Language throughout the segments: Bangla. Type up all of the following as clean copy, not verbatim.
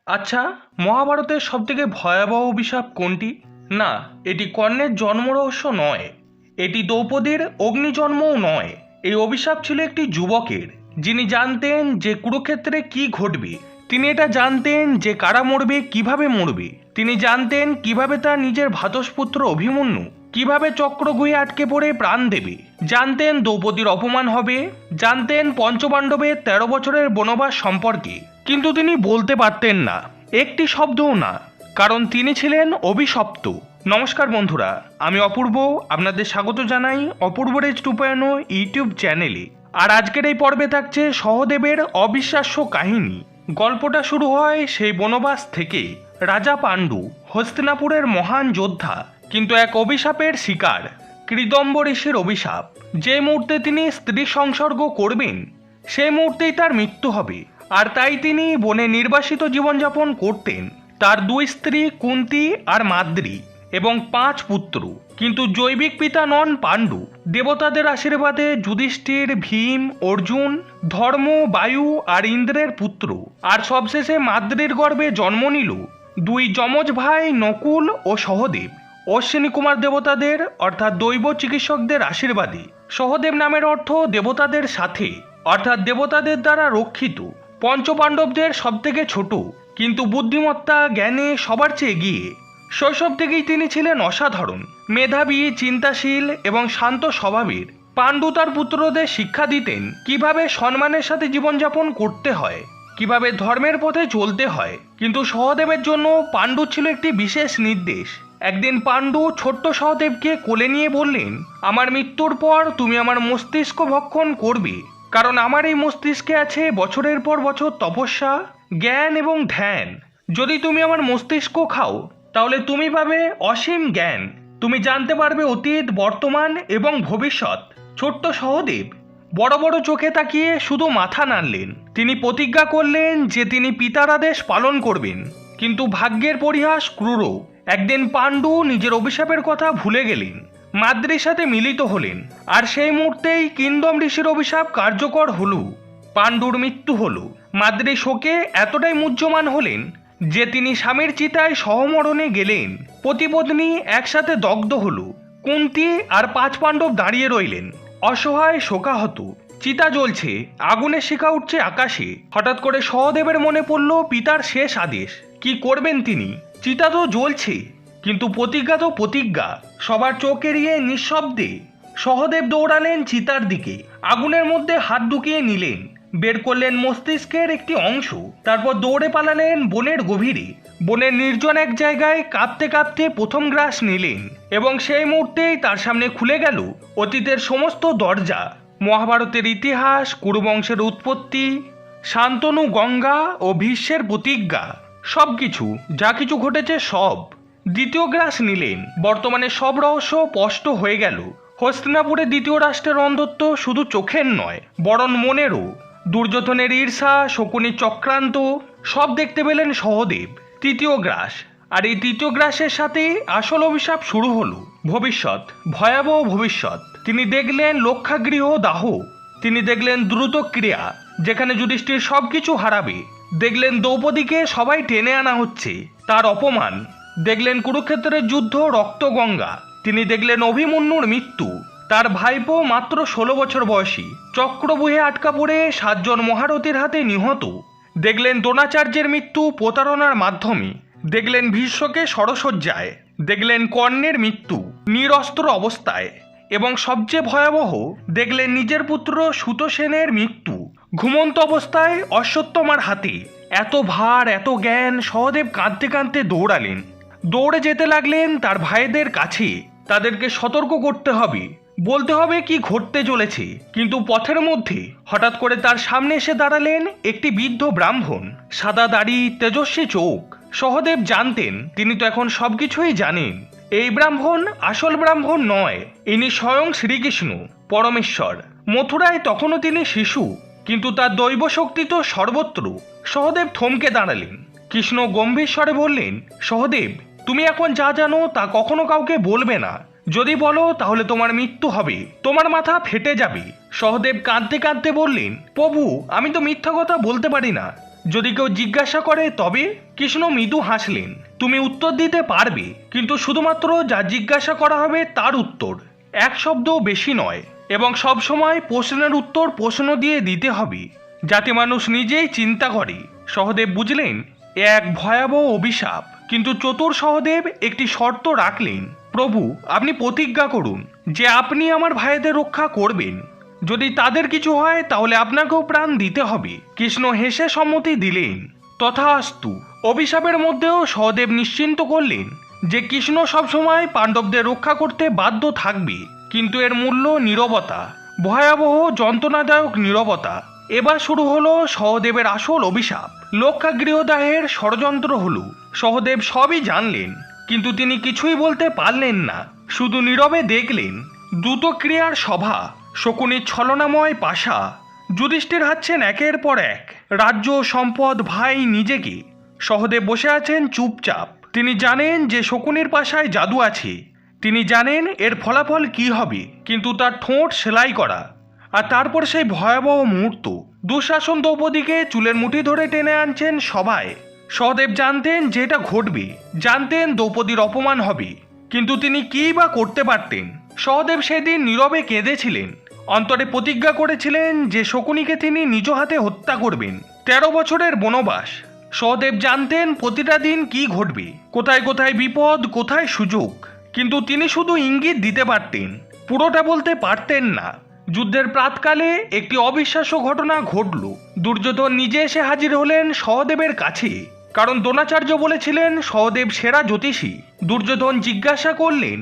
আচ্ছা, মহাভারতের সবথেকে ভয়াবহ অভিশাপ কোনটি? না, এটি কর্ণের জন্মরহস্য নয়। এটি দ্রৌপদীর অগ্নিজন্মও নয়। এই অভিশাপ ছিল একটি যুবকের, যিনি জানতেন যে কুরুক্ষেত্রে কি ঘটবে। তিনি এটা জানতেন যে কারা মরবে, কিভাবে মরবে। তিনি জানতেন কিভাবে তার নিজের ভ্রাতুষ্পুত্র অভিমন্যু কিভাবে চক্রগুহে আটকে পড়ে প্রাণ দেবে। জানতেন দ্রৌপদীর অপমান হবে। জানতেন পঞ্চপাণ্ডবের 13 বছরের বনবাস সম্পর্কে। কিন্তু তিনি বলতে পারতেন না, একটি শব্দও না, কারণ তিনি ছিলেন অভিশপ্ত। নমস্কার বন্ধুরা, আমি অপূর্ব। আপনাদের স্বাগত জানাই অপূর্ব রেজ 2.0 ইউটিউব চ্যানেলে। আর আজকের এই পর্বে থাকছে সহদেবের অবিশ্বাস্য কাহিনী। গল্পটা শুরু হয় সেই বনবাস থেকে। রাজা পাণ্ডু হস্তিনাপুরের মহান যোদ্ধা, কিন্তু এক অভিশাপের শিকার। কৃদম্ব ঋষির অভিশাপ। যে মুহূর্তে তিনি স্ত্রী সংসর্গ করবেন, সেই মুহূর্তেই তার মৃত্যু হবে। আর তাই তিনি বনে নির্বাসিত জীবনযাপন করতেন। তার 2 স্ত্রী কুন্তী আর মাদ্রী এবং 5 পুত্র। কিন্তু জৈবিক পিতা নন পাণ্ডু। দেবতাদের আশীর্বাদে যুধিষ্ঠির, ভীম, অর্জুন, ধর্ম, বায়ু আর ইন্দ্রের পুত্র। আর সবশেষে মাদ্রীর গর্ভে জন্ম নিল 2 যমজ ভাই নকুল ও সহদেব। অশ্বিনী কুমার দেবতাদের অর্থাৎ দৈব চিকিৎসকদের আশীর্বাদে। সহদেব নামের অর্থ দেবতাদের সাথে, অর্থাৎ দেবতাদের দ্বারা রক্ষিত। পঞ্চপাণ্ডবদের সবথেকে ছোট, কিন্তু বুদ্ধিমত্তা জ্ঞানে সবার চেয়ে এগিয়ে। শৈশব থেকেই তিনি ছিলেন অসাধারণ, মেধাবী, চিন্তাশীল এবং শান্ত স্বভাবের। পাণ্ডু তার পুত্রদের শিক্ষা দিতেন কিভাবে সম্মানের সাথে জীবনযাপন করতে হয়, কিভাবে ধর্মের পথে চলতে হয়। কিন্তু সহদেবের জন্য পাণ্ডু ছিল একটি বিশেষ নির্দেশ। একদিন পাণ্ডু ছোট্ট সহদেবকে কোলে নিয়ে বললেন, আমার মৃত্যুর পর তুমি আমার মস্তিষ্ক ভক্ষণ করবে, কারণ আমার এই মস্তিষ্কে আছে বছরের পর বছর তপস্যা, জ্ঞান এবং ধ্যান। যদি তুমি আমার মস্তিষ্ক খাও, তাহলে তুমি পাবে অসীম জ্ঞান। তুমি জানতে পারবে অতীত, বর্তমান এবং ভবিষ্যৎ। ছোট্ট সহদেব বড় বড় চোখে তাকিয়ে শুধু মাথা নাড়লেন। তিনি প্রতিজ্ঞা করলেন যে তিনি পিতার আদেশ পালন করবেন। কিন্তু ভাগ্যের পরিহাস ক্রূর। একদিন পাণ্ডু নিজের অভিশাপের কথা ভুলে গেলেন, মাদ্রির সাথে মিলিত হলেন। আর সেই মুহূর্তেই কিংদম ঋষির অভিশাপ কার্যকর হলো। পাণ্ডুর মৃত্যু হলো। মাদ্রি শোকে এতটাই মুহ্যমান হলেন যে তিনি স্বামীর চিতায় সহমরণে গেলেন। পতিপত্নী একসাথে দগ্ধ হলো। কুন্তী আর 5 পাণ্ডব দাঁড়িয়ে রইলেন, অসহায়, শোকাহত। চিতা জ্বলছে, আগুনের শিখা উঠছে আকাশে। হঠাৎ করে সহদেবের মনে পড়ল পিতার শেষ আদেশ। কি করবেন তিনি? চিতা তো জ্বলছে, কিন্তু প্রতিজ্ঞা তো প্রতিজ্ঞা। সবার চোখ এড়িয়ে নিঃশব্দে সহদেব দৌড়ালেন চিতার দিকে। আগুনের মধ্যে হাত ঢুকিয়ে নিলেন, বের করলেন মস্তিষ্কের একটি অংশ। তারপর দৌড়ে পালালেন বনের গভীরে। বনের নির্জন এক জায়গায় কাঁপতে কাঁপতে প্রথম গ্রাস নিলেন, এবং সেই মুহূর্তেই তার সামনে খুলে গেল অতীতের সমস্ত দরজা। মহাভারতের ইতিহাস, কুরুবংশের উৎপত্তি, শান্তনু, গঙ্গা ও ভীষ্মের প্রতিজ্ঞা, সবকিছু, যা কিছু ঘটেছে সব। দ্বিতীয় গ্রাস নিলেন। বর্তমানে সব রহস্য স্পষ্ট হয়ে গেল। হস্তিনাপুরে দ্বিতীয় রাষ্ট্রের অন্ধত্ব শুধু চোখের নয়, বরং মনেরও। দুর্যোধনের ঈর্ষা, শকুনির চক্রান্ত, সব দেখতে পেলেন সহদেব। তৃতীয় গ্রাস, আর এই তৃতীয় গ্রাসের সাথেই আসল অভিশাপ শুরু হলো। ভবিষ্যৎ, ভয়াবহ ভবিষ্যৎ। তিনি দেখলেন লক্ষাগৃহ দাহ। তিনি দেখলেন দ্রুত ক্রিয়া, যেখানে যুধিষ্ঠির সবকিছু হারাবে। দেখলেন দ্রৌপদীকে সবাই টেনে আনা হচ্ছে, তার অপমান। দেখলেন কুরুক্ষেত্রের যুদ্ধ, রক্তগঙ্গা। তিনি দেখলেন অভিমন্যুর মৃত্যু, তার ভাইপো মাত্র 16 বছর বয়সী চক্রবুহে আটকা পড়ে 7 জন মহারথীর হাতে নিহত। দেখলেন দ্রোণাচার্যের মৃত্যু প্রতারণার মাধ্যমে। দেখলেন ভীষ্মকে ষড়সজ্জায়। দেখলেন কর্ণের মৃত্যু নিরস্ত্র অবস্থায়। এবং সবচেয়ে ভয়াবহ, দেখলেন নিজের পুত্র সুতোসেনের মৃত্যু ঘুমন্ত অবস্থায় অশ্বত্থমার হাতে। এত ভার, এত জ্ঞান। সহদেব কাঁদতে কাঁদতে দৌড়ালেন। দৌড়ে যেতে লাগলেন তার ভাইদের কাছে। তাদেরকে সতর্ক করতে হবে, বলতে হবে কি ঘটতে চলেছে। কিন্তু পথের মধ্যে হঠাৎ করে তার সামনে এসে দাঁড়ালেন একটি বৃদ্ধ ব্রাহ্মণ, সাদা দাড়ি, তেজস্বী চোখ। সহদেব জানতেন তিনি তো এখন সবকিছুই জানেন। এই ব্রাহ্মণ আসল ব্রাহ্মণ নয়, ইনি স্বয়ং শ্রীকৃষ্ণ, পরমেশ্বর। মথুরায় তখনও তিনি শিশু, কিন্তু তার দৈব শক্তি তো সর্বত্র। সহদেব থমকে দাঁড়ালেন। কৃষ্ণ গম্ভীর স্বরে বললেন, সহদেব, তুমি এখন যা জানো তা কখনো কাউকে বলবে না। যদি বলো তাহলে তোমার মৃত্যু হবে, তোমার মাথা ফেটে যাবে। সহদেব কাঁদতে কাঁদতে বললেন, প্রভু, আমি তো মিথ্যা কথা বলতে পারি না। যদি কেউ জিজ্ঞাসা করে তবে? কৃষ্ণ মৃদু হাসলেন। তুমি উত্তর দিতে পারবে, কিন্তু শুধুমাত্র যা জিজ্ঞাসা করা হবে তার উত্তর, এক শব্দও বেশি নয়। এবং সবসময় প্রশ্নের উত্তর প্রশ্ন দিয়ে দিতে হবে, যাতে মানুষ নিজেই চিন্তা করে। সহদেব বুঝলেন এ এক ভয়াবহ অভিশাপ, কিন্তু চতুর সহদেব একটি শর্ত রাখলেন। প্রভু, আপনি প্রতিজ্ঞা করুন যে আপনি আমার ভাইদের রক্ষা করবেন। যদি তাদের কিছু হয় তাহলে আপনাকেও প্রাণ দিতে হবে। কৃষ্ণ হেসে সম্মতি দিলেন। তথাস্তু। অভিশাপের মধ্যেও সহদেব নিশ্চিন্ত করলেন যে কৃষ্ণ সবসময় পাণ্ডবদের রক্ষা করতে বাধ্য থাকবে, কিন্তু এর মূল্য নীরবতা, ভয়াবহ যন্ত্রণাদায়ক নীরবতা। এবার শুরু হলো সহদেবের আসল অভিশাপ। লক্ষাগৃহদাহের ষড়যন্ত্র হলো। সহদেব সবই জানলেন, কিন্তু তিনি কিছুই বলতে পারলেন না, শুধু নীরবে দেখলেন। দ্রুত ক্রিয়ার সভা, শকুনির ছলনাময় পাশা, যুধিষ্ঠির হাঁটছেন একের পর এক, রাজ্য, সম্পদ, ভাই, নিজেকে। সহদেব বসে আছেন চুপচাপ। তিনি জানেন যে শকুনির পাশায় জাদু আছে, তিনি জানেন এর ফলাফল কি হবে, কিন্তু তার ঠোঁট সেলাই করা। আর তারপর সেই ভয়াবহ মুহূর্ত, দুঃশাসন দ্রৌপদীকে চুলের মুঠি ধরে টেনে আনছেন সবাই। সহদেব জানতেন যে এটা ঘটবে, জানতেন দ্রৌপদীর অপমান হবে, কিন্তু তিনি কী বা করতে পারতেন? সহদেব সেদিন নীরবে কেঁদেছিলেন, অন্তরে প্রতিজ্ঞা করেছিলেন যে শকুনিকে তিনি নিজ হাতে হত্যা করবেন। 13 বছরের বনবাস। সহদেব জানতেন প্রতিটা দিন কি ঘটবে, কোথায় কোথায় বিপদ, কোথায় সুযোগ, কিন্তু তিনি শুধু ইঙ্গিত দিতে পারতেন, পুরোটা বলতে পারতেন না। যুদ্ধের প্রাতকালে একটি অবিশ্বাস্য ঘটনা ঘটল। দুর্যোধন নিজে এসে হাজির হলেন সহদেবের কাছে, কারণ দ্রোণাচার্য বলেছিলেন সহদেব সেরা জ্যোতিষী। দুর্যোধন জিজ্ঞাসা করলেন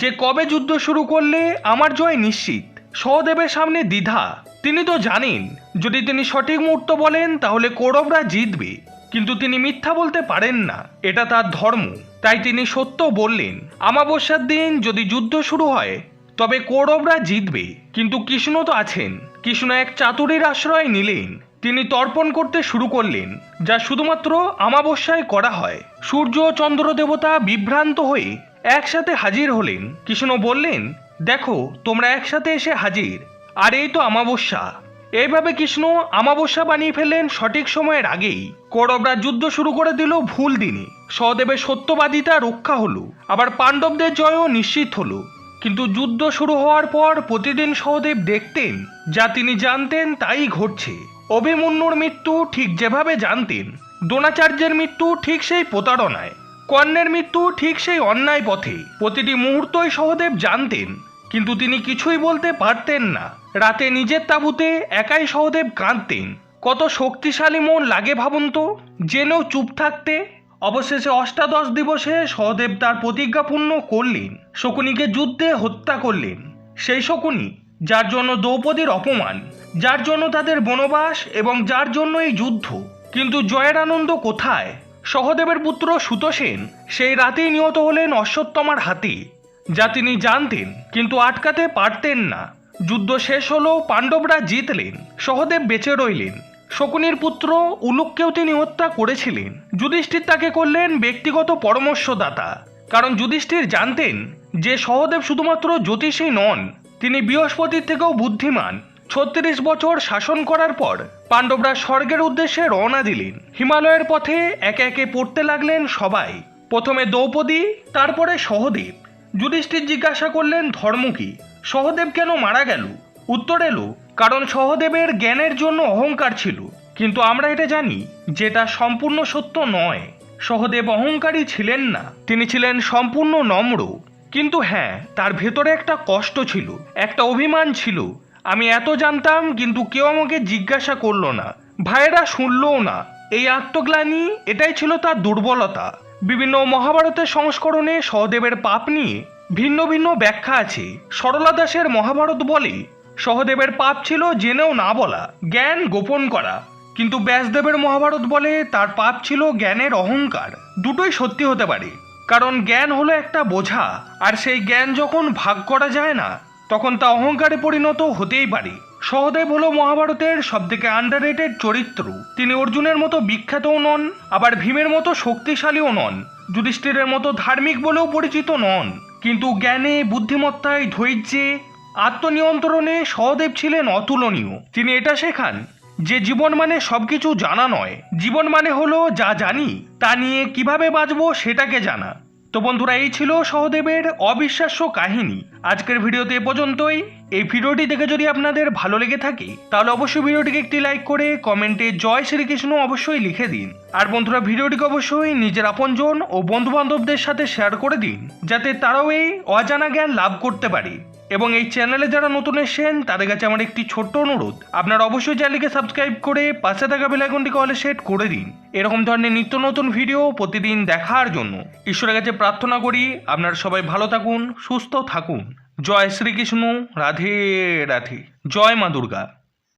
যে কবে যুদ্ধ শুরু করলে আমার জয় নিশ্চিত। সহদেবের সামনে দ্বিধা। তিনি তো জানেন যদি তিনি সঠিক মুহূর্ত বলেন তাহলে কৌরবরা জিতবে, কিন্তু তিনি মিথ্যা বলতে পারেন না, এটা তার ধর্ম। তাই তিনি সত্য বললেন, অমাবস্যার দিন যদি যুদ্ধ শুরু হয় তবে কৌরবরা জিতবে। কিন্তু কৃষ্ণ তো আছেন। কৃষ্ণ এক চাতুরীর আশ্রয় নিলেন। তিনি তর্পণ করতে শুরু করলেন, যা শুধুমাত্র অমাবস্যায় করা হয়। সূর্য, চন্দ্র দেবতা বিভ্রান্ত হয়ে একসাথে হাজির হলেন। কৃষ্ণ বললেন, দেখো তোমরা একসাথে এসে হাজির, আর এই তো অমাবস্যা। এইভাবে কৃষ্ণ অমাবস্যা বানিয়ে ফেললেন সঠিক সময়ের আগেই। কৌরবরা যুদ্ধ শুরু করে দিল ভুল দিনে। সহদেবের সত্যবাদিতা রক্ষা হলো, আবার পাণ্ডবদের জয়ও নিশ্চিত হলো। কিন্তু যুদ্ধ শুরু হওয়ার পর প্রতিদিন সহদেব দেখতেন যা তিনি জানতেন তাই ঘটছে। অভিমন্যুর মৃত্যু ঠিক যেভাবে জানতেন, দ্রোণাচার্যের মৃত্যু ঠিক সেই প্রতারণায়, কর্ণের মৃত্যু ঠিক সেই অন্যায় পথে। প্রতিটি মুহূর্তই সহদেব জানতেন, কিন্তু তিনি কিছুই বলতে পারতেন না। রাতে নিজের তাঁবুতে একাই সহদেব কাঁদতেন। কত শক্তিশালী মন লাগে ভাবুন তো, জেনেও চুপ থাকতে। অবশেষে অষ্টাদশ দিবসে সহদেব তার প্রতিজ্ঞা পূর্ণ করলেন। শকুনিকে যুদ্ধে হত্যা করলেন। সেই শকুনি যার জন্য দ্রৌপদীর অপমান, যার জন্য তাদের বনবাস এবং যার জন্য এই যুদ্ধ। কিন্তু জয়ের আনন্দ কোথায়? সহদেবের পুত্র সুতোষেন সেই রাতেই নিহত হলেন অশ্বত্থামার হাতে, যা তিনি জানতেন কিন্তু আটকাতে পারতেন না। যুদ্ধ শেষ হলো, পাণ্ডবরা জিতলেন, সহদেব বেঁচে রইলেন। শকুনির পুত্র উলুককেও তিনি হত্যা করেছিলেন। যুধিষ্ঠির তাকে করলেন ব্যক্তিগত পরামর্শদাতা, কারণ যুধিষ্ঠির জানতেন যে সহদেব শুধুমাত্র জ্যোতিষী নন, তিনি বৃহস্পতির থেকেও বুদ্ধিমান। 36 বছর শাসন করার পর পাণ্ডবরা স্বর্গের উদ্দেশ্যে রওনা দিলেন। হিমালয়ের পথে একে একে পড়তে লাগলেন সবাই। প্রথমে দ্রৌপদী, তারপরে সহদেব। যুধিষ্ঠির জিজ্ঞাসা করলেন ধর্ম কি, সহদেব কেন মারা গেল? উত্তর এলো, কারণ সহদেবের জ্ঞানের জন্য অহংকার ছিল। কিন্তু আমরা এটা জানি যেটা সম্পূর্ণ সত্য নয়। সহদেব অহংকারী ছিলেন না, তিনি ছিলেন সম্পূর্ণ নম্র। কিন্তু হ্যাঁ, তার ভেতরে একটা কষ্ট ছিল, একটা অভিমান ছিল। আমি এত জানতাম কিন্তু কেউ আমাকে জিজ্ঞাসা করলো না, ভাইয়েরা শুনলও না। এই আত্মগ্লানি, এটাই ছিল তার দুর্বলতা। বিভিন্ন মহাভারতের সংস্করণে সহদেবের পাপ নিয়ে ভিন্ন ভিন্ন ব্যাখ্যা আছে। সরলা দাসের মহাভারত বলে সহদেবের পাপ ছিল জেনেও না বলা, জ্ঞান গোপন করা। কিন্তু ব্যাসদেবের মহাভারত বলে তার পাপ ছিল জ্ঞানের অহংকার। দুটোই সত্যি হতে পারে, কারণ জ্ঞান হলো একটা বোঝা, আর সেই জ্ঞান যখন ভাগ করা যায় না তখন তা অহংকারে পরিণত হতেই পারে। সহদেব হলো মহাভারতের সবথেকে আন্ডাররেটেড চরিত্র। তিনি অর্জুনের মতো বিখ্যাতও নন, আবার ভীমের মতো শক্তিশালীও নন, যুধিষ্ঠিরের মতো ধার্মিক বলেও পরিচিত নন। কিন্তু জ্ঞানে, বুদ্ধিমত্তায়, ধৈর্যে, আত্মনিয়ন্ত্রণে সহদেব ছিলেন অতুলনীয়। তিনি এটা শেখান যে জীবন মানে সবকিছু জানা নয়, জীবন মানে হলো যা জানি তা নিয়ে কিভাবে বাঁচবো সেটাকে জানা। তো বন্ধুরা, এই ছিল সহদেবের অবিশ্বাস্য কাহিনী। আজকের ভিডিওতে এ পর্যন্তই। এই ভিডিওটি দেখে যদি আপনাদের ভালো লেগে থাকে তাহলে অবশ্যই ভিডিওটিকে একটি লাইক করে কমেন্টে জয় শ্রীকৃষ্ণ অবশ্যই লিখে দিন। আর বন্ধুরা, ভিডিওটিকে অবশ্যই নিজের আপনজন ও বন্ধু বান্ধবদের সাথে শেয়ার করে দিন, যাতে তারাও এই অজানা জ্ঞান লাভ করতে পারে। এবং এই চ্যানেলে যারা নতুন এসেছেন তাদের কাছে আমার একটি ছোট্ট অনুরোধ, আপনারা অবশ্যই চ্যানেলকে সাবস্ক্রাইব করে পাশে থাকা বেল আইকনটিকে অলে সেট করে দিন এরকম ধরনের নিত্য নতুন ভিডিও প্রতিদিন দেখার জন্য। ঈশ্বরের কাছে প্রার্থনা করি আপনারা সবাই ভালো থাকুন, সুস্থ থাকুন। জয় শ্রীকৃষ্ণ, রাধে রাধে, জয় মা দুর্গা।